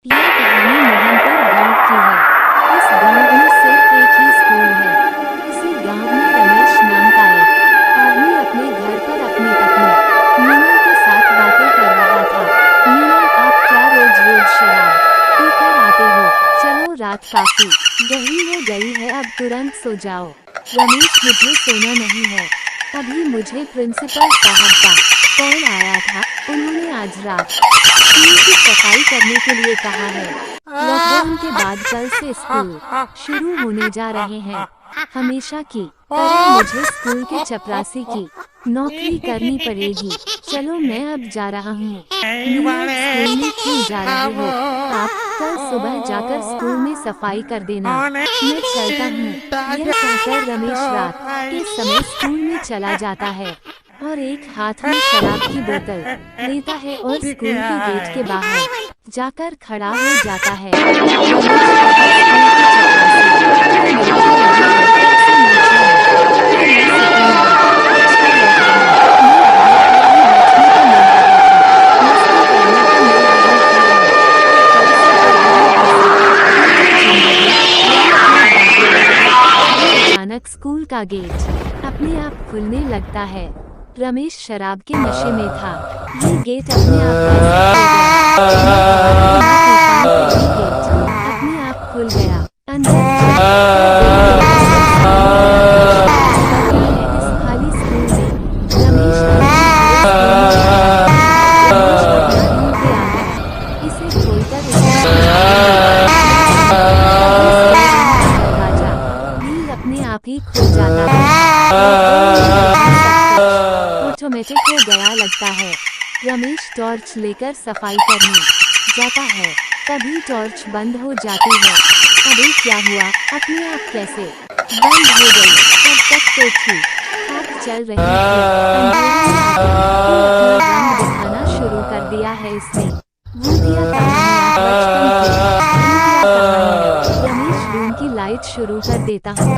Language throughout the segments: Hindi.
यह कहानी मोहनपुर गांव की है। इस गांव में सिर्फ एक ही स्कूल है। इसी गांव में रमेश नाम का एक आदमी अपने घर पर अपनी पत्नी मीना के साथ बातें कर रहा था। मीना, आप क्या रोज रोज शराब पीकर आते हो? चलो, रात काफी गहरी हो गई है, अब तुरंत सो जाओ। रमेश, मुझे सोना नहीं है, अभी मुझे प्रिंसिपल साहब का कॉल आया था। उन्होंने आज रात स्कूल की सफाई करने के लिए कहा है। लॉकडाउन के बाद कल से स्कूल शुरू होने जा रहे हैं। हमेशा की तरह मुझे स्कूल के चपरासी की नौकरी करनी पड़ेगी। चलो, मैं अब जा रहा हूँ। मीना, स्कूल में क्यों जा रहे हो? आप कल सुबह जाकर स्कूल में सफाई कर देना। मैं चलता हूँ। यह कहकर रमेश रात के समय स्कूल में चला जाता है और एक हाथ में शराब की बोतल लेता है और स्कूल के गेट के बाहर जाकर खड़ा हो जाता है। रमेश बाहर स्कूल के चपरासी की नौकरी लगी है, तब से नाचना है, ये सुकून है। अच्छा लॉकडाउन में बाहर पर भी बैठने को मिल रहा था, मस्ती करने को मिल रही थी और कल से हो रही हंसी खुशी जिंदगी, यही अपने भाग्य में। तभी अचानक स्कूल का गेट अपने आप खुलने लगता है। रमेश शराब के नशे में था। ये गेट अपने आप कैसे खुल गया? गेट अपने आप खुल गया। अंदर इस खाली स्कूल में रमेश इसे खोलकर दरवाजा भी अपने आप ही खुल जाता है। ऑटोमेटिक हो गया लगता है। रमेश टॉर्च लेकर सफाई करने जाता है, तभी टॉर्च बंद हो जाती है। अभी क्या हुआ? अपने आप कैसे बंद हो गई? तब तक तो ठीक ठाक चल रही थी। अंधेरे में आकर अपना रंग दिखाना शुरू कर दिया है इसने। भूतिया कहानियाँ बचपन की भूतिया कहानियाँ। रमेश रूम की लाइट शुरू कर देता हूँ।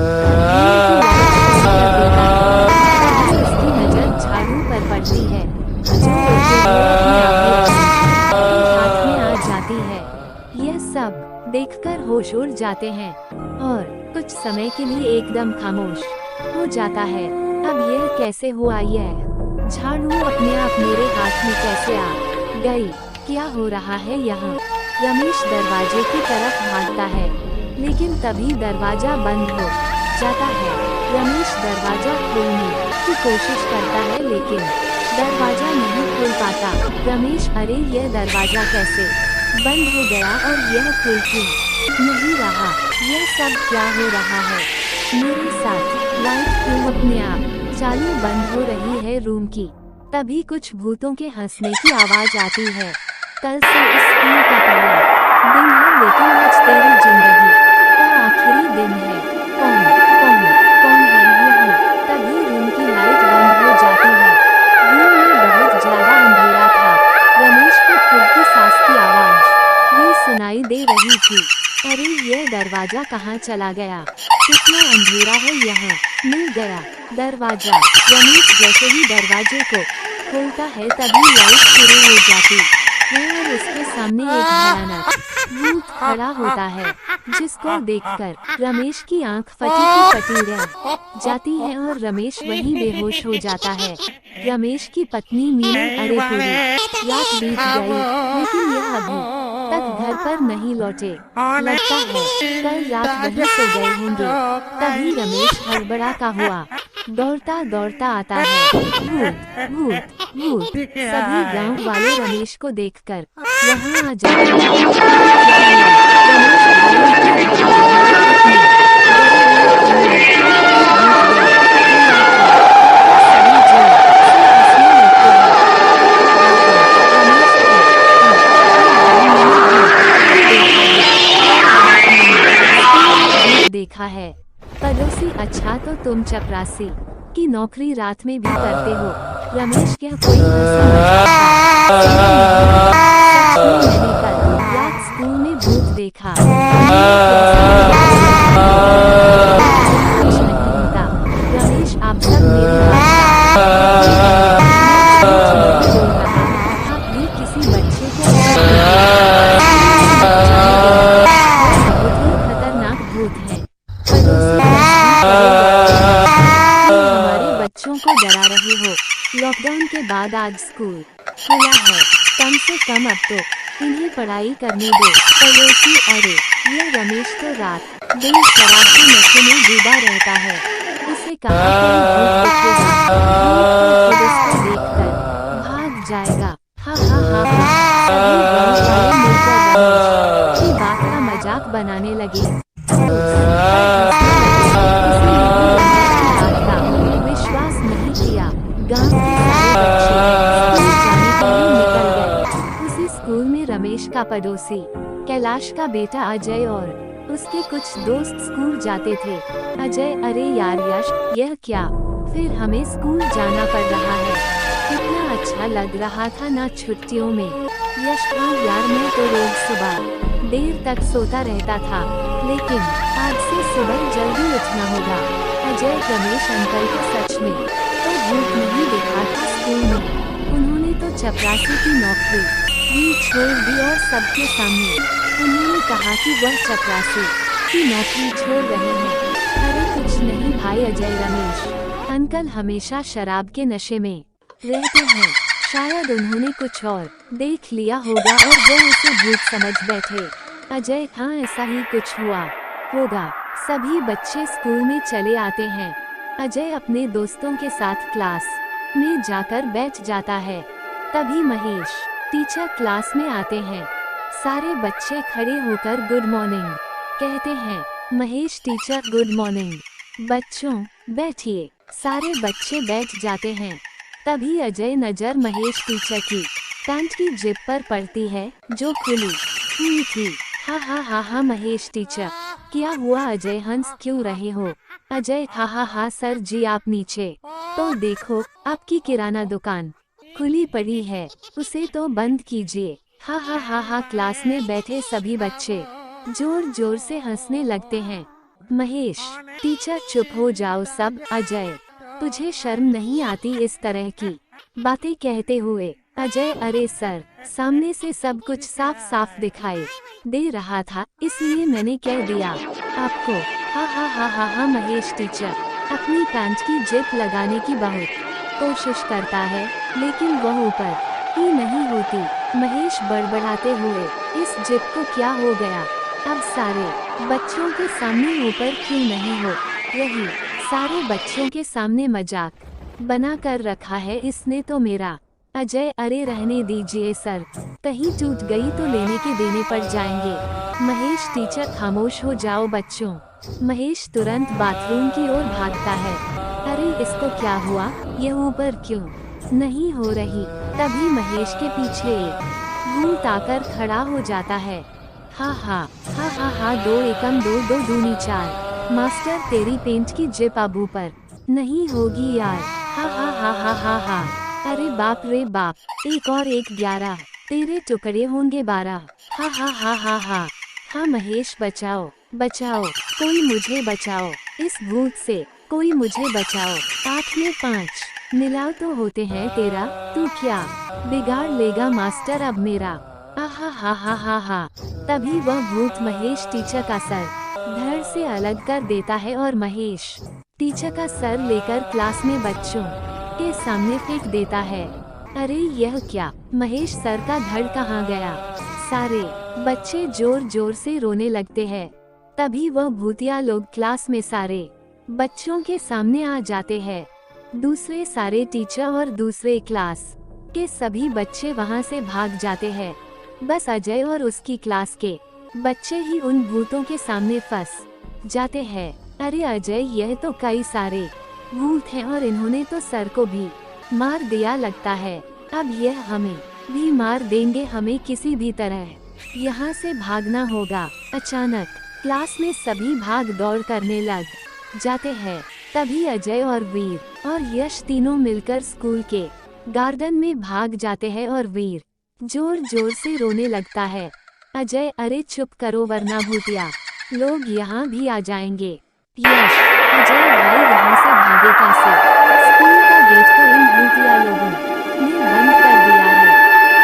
उसकी नजर झाड़ू पर पड़ती है जो हाथ में आ जाती है। यह सब देखकर होश उड़ जाते हैं और कुछ समय के लिए एकदम खामोश हो जाता है। अब यह कैसे हुआ? यह झाड़ू अपने आप मेरे हाथ में कैसे आ गई? क्या हो रहा है यहाँ? रमेश दरवाजे की तरफ भागता है, लेकिन तभी दरवाजा बंद हो जाता है। रमेश दरवाजा खोलने की कोशिश करता है, लेकिन दरवाजा नहीं खुल पाता। रमेश, अरे यह दरवाजा कैसे बंद हो गया और यह खुल क्यों नहीं रहा? यह सब क्या हो रहा है मेरे साथ? लाइट क्यों अपने आप चालू बंद हो रही है रूम की? तभी कुछ भूतों के हंसने की आवाज आती है। कल से इस स्कूल का पहला दिन है, लेकिन आज तेरी जिंदगी का आखिरी दिन है। कौन कौन कौन है यहाँ? तभी रूम की लाइट बंद हो जाती है। रूम में बहुत ज्यादा अंधेरा था। रमेश को खुद की सांस की आवाज भी सुनाई दे रही थी। अरे यह दरवाजा कहाँ चला गया? कितना अंधेरा है यहाँ। मिल गया दरवाजा। रमेश जैसे ही दरवाजे को खोलता है, तभी लाइट शुरू हो जाती है और उसके सामने एक भयानक भूत खड़ा होता है, जिसको देखकर रमेश की आंख फटी की फटी रह जाती है और रमेश वहीं बेहोश हो जाता है। रमेश की पत्नी मीना, अरे पूरी रात बीत गई, लेकिन यह अभी तक घर पर नहीं लौटे। लगता है कल रात वहीं सो गए होंगे। तभी रमेश हड़बड़ाता हुआ दौड़ता दौड़ता आता है। भूत भूत भूत! सभी गांव वाले रमेश को देखकर वहां आ जाते हैं। देखा है पड़ोसी, अच्छा तो तुम चपरासी की नौकरी रात में भी करते हो? रमेश, क्या कोई मैंने कल रात स्कूल में भूत देखा। कुछ नहीं होता रमेश, आप सब मेरी आप भी किसी बच्चे को बाद आज स्कूल खुला है, कम से कम अब तो इन्हें पढ़ाई करने दो। पड़ोसी, अरे यह रमेश तो रात दिन शराब के नशे में डूबा रहता है, उसे कहाँ कोई भूत दिखेगा। भूत तो खुद उसको देखकर भाग जाएगा। हा हा हा हा। सभी गाँव वाले मिलकर रमेश की बात का मजाक बनाने लगे। पड़ोसी पर हंसने लगे। किसी ने भी रमेश की बात का विश्वास नहीं किया। गांव के सारे बच्चे स्कूल जाने के लिए निकल गए। उसी स्कूल में रमेश का पड़ोसी कैलाश का बेटा अजय और उसके कुछ दोस्त स्कूल जाते थे। अजय, अरे यार यश, यह क्या, फिर हमें स्कूल जाना पड़ रहा है। कितना अच्छा लग रहा था ना छुट्टियों में। यश, हाँ यार, मैं तो रोज सुबह देर तक सोता रहता था, लेकिन आज से सुबह जल्दी उठना होगा। अजय, रमेश अंकल को सच में तो भूत नहीं देखा था स्कूल में। उन्होंने तो चपरासी की नौकरी भी छोड़ दी और सबके सामने उन्होंने कहा कि वह चपरासी की नौकरी छोड़ रहे हैं। अरे कुछ नहीं भाई अजय, रमेश अंकल हमेशा शराब के नशे में रहते हैं। शायद उन्होंने कुछ और देख लिया होगा और वो उसे भूत समझ बैठे। अजय, हाँ ऐसा ही कुछ हुआ होगा। सभी बच्चे स्कूल में चले आते हैं। अजय अपने दोस्तों के साथ क्लास में जाकर बैठ जाता है। तभी महेश टीचर क्लास में आते हैं। सारे बच्चे खड़े होकर गुड मॉर्निंग कहते हैं। महेश टीचर, गुड मॉर्निंग बच्चों, बैठिए। सारे बच्चे बैठ जाते हैं। तभी अजय नजर महेश टीचर की पैंट की जेब पर पड़ती है जो खुली हुई थी। हा हा हा हा। महेश टीचर, क्या हुआ अजय, हंस क्यों रहे हो? अजय, हा हा हा सर जी, आप नीचे तो देखो, आपकी किराना दुकान खुली पड़ी है, उसे तो बंद कीजिए। हा हा हा हा। क्लास में बैठे सभी बच्चे जोर जोर से हंसने लगते हैं। महेश टीचर, चुप हो जाओ सब। अजय, तुझे शर्म नहीं आती इस तरह की बातें कहते हुए? अजय, अरे सर, सामने से सब कुछ साफ साफ दिखाई दे रहा था, इसलिए मैंने कह दिया आपको। हा हा हा हा हा। महेश टीचर अपनी पैंट की जिप लगाने की बहुत कोशिश करता है, लेकिन वह ऊपर ही नहीं होती। महेश बड़बड़ाते हुए, इस जिप को क्या हो गया? अब सारे बच्चों के सामने ऊपर क्यों नहीं हो रही? सारे बच्चों के सामने मजाक बना कर रखा है इसने तो मेरा। अजय, अरे रहने दीजिए सर, कहीं टूट गई तो लेने के देने पड़ जाएंगे। महेश टीचर, खामोश हो जाओ बच्चों। महेश तुरंत बाथरूम की ओर भागता है। अरे इसको क्या हुआ, यह ऊपर क्यों नहीं हो रही? तभी महेश के पीछे एक भूत आकर खड़ा हो जाता है। हा हा हा हा हा। 2 एकम 2 2 दूनी 4। मास्टर, तेरी पेंट की जिप अब ऊपर नहीं होगी यार। हा हा हा हा हा हा। अरे बाप रे बाप, 1 और 1 11, तेरे टुकड़े होंगे 12। हा हा हा हा हा। हाँ महेश, बचाओ बचाओ, कोई मुझे बचाओ इस भूत से, कोई मुझे बचाओ। 8 में 5 मिलाओ तो होते हैं 13, तू क्या बिगाड़ लेगा मास्टर अब मेरा? आहा हा हा हा हा। तभी वह भूत महेश टीचर का सर धड़ से अलग कर देता है और महेश टीचर का सर लेकर क्लास में बच्चों के सामने फेंक देता है। अरे यह क्या, महेश सर का धड़ कहाँ गया? सारे बच्चे जोर जोर से रोने लगते हैं। तभी वह भूतिया लोग क्लास में सारे बच्चों के सामने आ जाते हैं। दूसरे सारे टीचर और दूसरे क्लास के सभी बच्चे वहां से भाग जाते हैं। बस अजय और उसकी क्लास के बच्चे ही उन भूतों के सामने फंस जाते हैं। अरे अजय, यह तो कई सारे भूत हैं और इन्होंने तो सर को भी मार दिया लगता है। अब यह हमें भी मार देंगे, हमें किसी भी तरह यहाँ से भागना होगा। अचानक क्लास में सभी भाग दौड़ करने लग जाते हैं। तभी अजय और वीर और यश तीनों मिलकर स्कूल के गार्डन में भाग जाते हैं और वीर जोर जोर से रोने लगता है। अजय, अरे चुप करो वरना भूतिया लोग यहाँ भी आ जाएंगे। यश, अजय भाई यहाँ से भागे कैसे? स्कूल का गेट तो इन भूतिया लोगों ने बंद कर दिया है,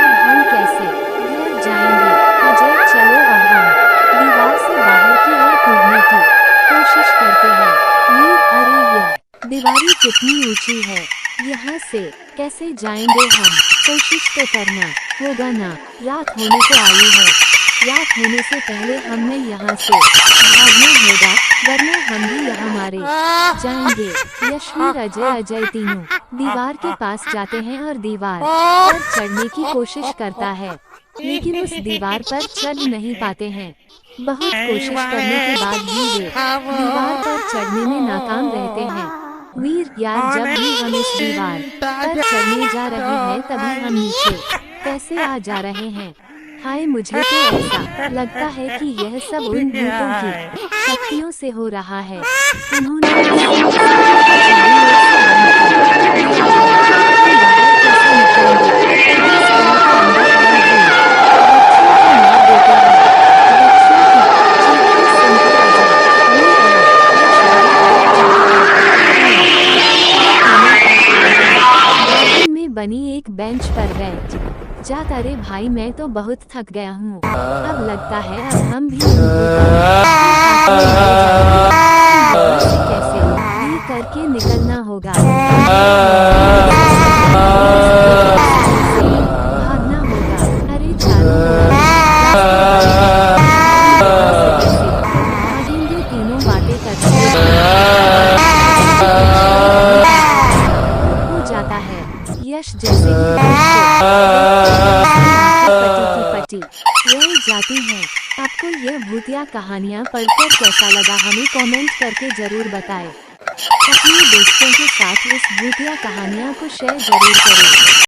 अब हम कैसे घर जाएंगे? अजय, चलो अब हम दीवार से बाहर की ओर कूदने की कोशिश करते हैं। वीर, अरे यह दीवारी कितनी ऊंची है, यहाँ से कैसे जाएंगे हम? कोशिश तो करना होगा ना। रात होने को आई है। रात होने से पहले हमें यहाँ से भागना होगा, वरना हम भी यहाँ मारे जाएंगे। यशवीर अजय तीनों दीवार के पास जाते हैं और दीवार पर चढ़ने की कोशिश करता है, लेकिन उस दीवार पर चढ़ नहीं पाते हैं। बहुत कोशिश करने के बाद भी वे दीवार पर चढ़ने में नाकाम रहते हैं। वीर यार, जब भी हम इस दीवार पर चढ़ने जा रहे हैं तभी हम नीचे कैसे आ जा रहे हैं? हाय, मुझे तो ऐसा लगता है कि यह सब उन भूतों की शक्तियों से हो रहा है। उन्होंने इस चारों ओर से बंद कर दिया है। हम बाहर कैसे निकलेंगे? इस कुएं के अंदर वह भूत बच्चों को मार देते हैं। बच्चों की चीखें सुनकर अजय, वीर और यश बाहर गार्डन में बनी एक बेंच पर बैठ जाता। अरे भाई, मैं तो बहुत थक गया हूँ। अब लगता है अब हम भी कैसे भी करके निकलना होगा। भागना होगा। अरे चारों भागेंगे। तीनों बातें करते हो जाता है। यश जैसे पटी रह जाती हैं। आपको यह भूतिया कहानियाँ पढ़कर कैसा लगा हमें कमेंट करके जरूर बताएं। अपने दोस्तों के साथ इस भूतिया कहानियाँ को शेयर जरूर करें।